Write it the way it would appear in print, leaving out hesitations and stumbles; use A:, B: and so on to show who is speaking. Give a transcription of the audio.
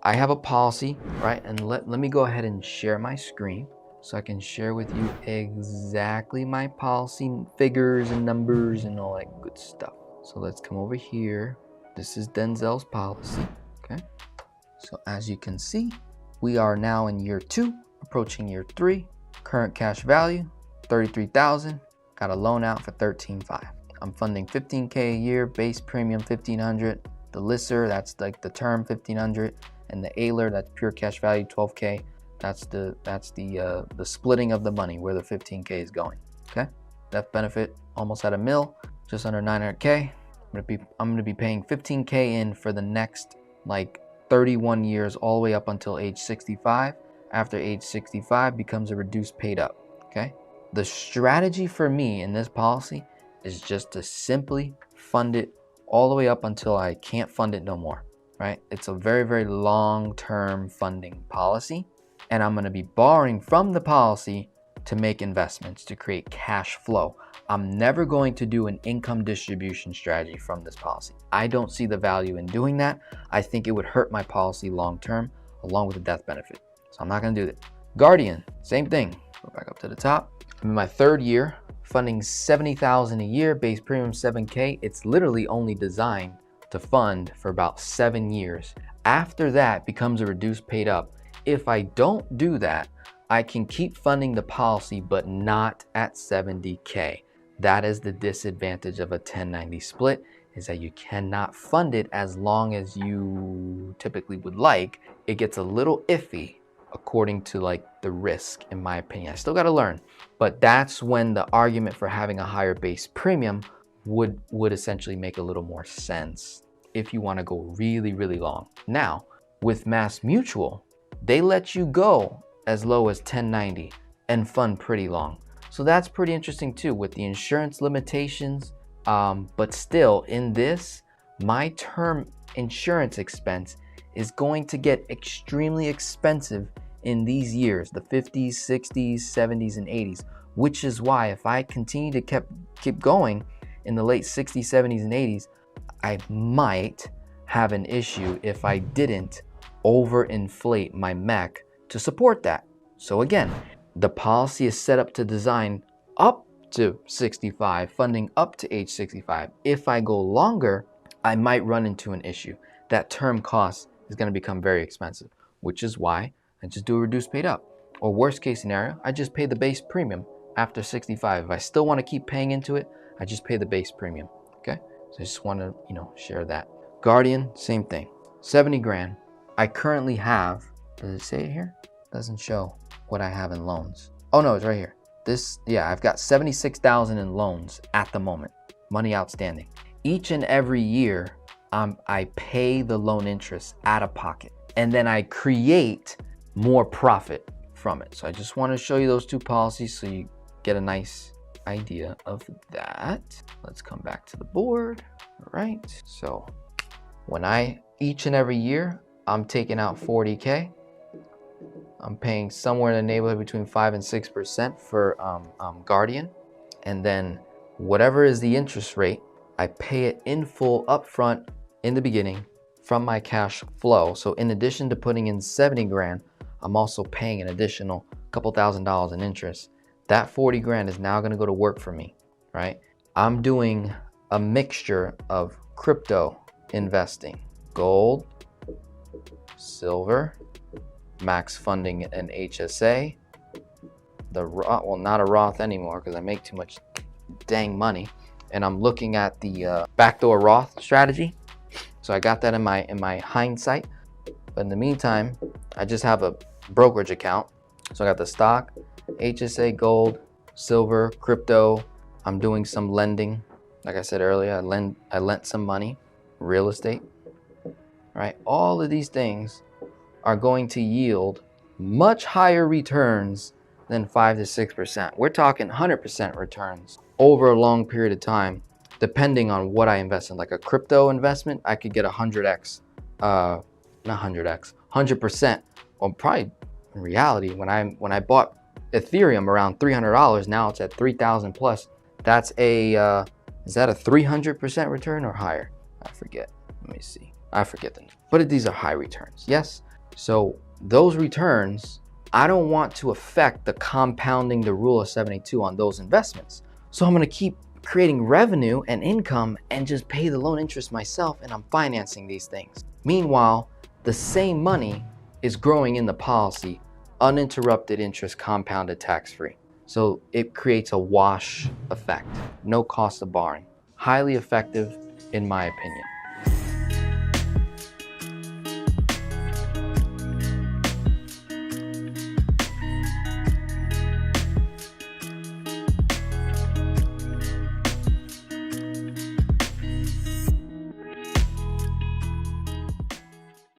A: I have a policy, right? And let me go ahead and share my screen so I can share with you exactly my policy figures and numbers and all that good stuff. So let's come over here. This is Denzel's policy, okay? So as you can see, we are now in year 2, approaching year 3. Current cash value, $33,000. Got a loan out for $13,500. I'm funding $15K a year, base premium $1,500. The LISR, that's like the term, $1,500, and the AILR, that's pure cash value, $12K. That's the splitting of the money where the $15K is going. Okay, death benefit almost at $1 million, just under $900K. I'm gonna be paying $15K in for the next like 31 years, all the way up until age 65. After age 65 becomes a reduced paid up. Okay, the strategy for me in this policy is just to simply fund it all the way up until I can't fund it no more, right? It's a very, very long-term funding policy, and I'm gonna be borrowing from the policy to make investments to create cash flow. I'm never going to do an income distribution strategy from this policy. I don't see the value in doing that. I think it would hurt my policy long-term along with the death benefit. So I'm not gonna do that. Guardian, same thing. Go back up to the top. I'm in my 3rd year, funding $70,000 a year, base premium $7K. It's literally only designed to fund for about 7 years. After that becomes a reduced paid up. If I don't do that, I can keep funding the policy, but not at $70K. That is the disadvantage of a 1090 split, is that you cannot fund it as long as you typically would like. It gets a little iffy according to like the risk, in my opinion. I still got to learn, but that's when the argument for having a higher base premium would essentially make a little more sense if you want to go really, really long. Now, with Mass Mutual, they let you go as low as 1090 and fund pretty long. So that's pretty interesting too, with the insurance limitations. But still, in this, my term insurance expense is going to get extremely expensive in these years, the 50s, 60s, 70s, and 80s, which is why if I continue to keep going in the late 60s, 70s, and 80s, I might have an issue if I didn't overinflate my mech to support that. So again, the policy is set up to design up to 65, funding up to age 65. If I go longer, I might run into an issue. That term cost is going to become very expensive, which is why I just do a reduced paid up. Or worst case scenario, I just pay the base premium after 65. If I still want to keep paying into it, I just pay the base premium. Okay, so I just want to share that. Guardian, same thing, 70 grand. I currently have, does it say it here? Doesn't show what I have in loans. Oh no, it's right here. I've got 76,000 in loans at the moment, money outstanding. Each and every year, I pay the loan interest out of pocket, and then I create more profit from it. So I just want to show you those two policies so you get a nice idea of that. Let's come back to the board. All right. So when each and every year, I'm taking out 40K. I'm paying somewhere in the neighborhood between 5 and 6% for Guardian. And then whatever is the interest rate, I pay it in full upfront in the beginning from my cash flow. So in addition to putting in 70 grand, I'm also paying an additional couple $1,000s in interest. That 40 grand is now gonna go to work for me, right? I'm doing a mixture of crypto investing, gold, silver, max funding an HSA, not a Roth anymore because I make too much dang money, and I'm looking at the backdoor Roth strategy. So I got that in my hindsight, but in the meantime, I just have a brokerage account. So I got the stock, HSA, gold, silver, crypto. I'm doing some lending. Like I said earlier, I lent some money, real estate, right? All of these things are going to yield much higher returns than 5 to 6%. We're talking 100% returns over a long period of time, depending on what I invest in. Like a crypto investment, I could get 100x, not 100x, 100%. Well, probably in reality, when I bought Ethereum around $300, now it's at 3,000 plus. That's is that a 300% return or higher? I forget. Let me see. I forget them. But these are high returns. Yes, So those returns, I don't want to affect the compounding, the rule of 72 on those investments. So I'm going to keep creating revenue and income and just pay the loan interest myself, and I'm financing these things. Meanwhile, the same money is growing in the policy, uninterrupted interest, compounded, tax-free. So it creates a wash effect, no cost of borrowing. Highly effective in my opinion.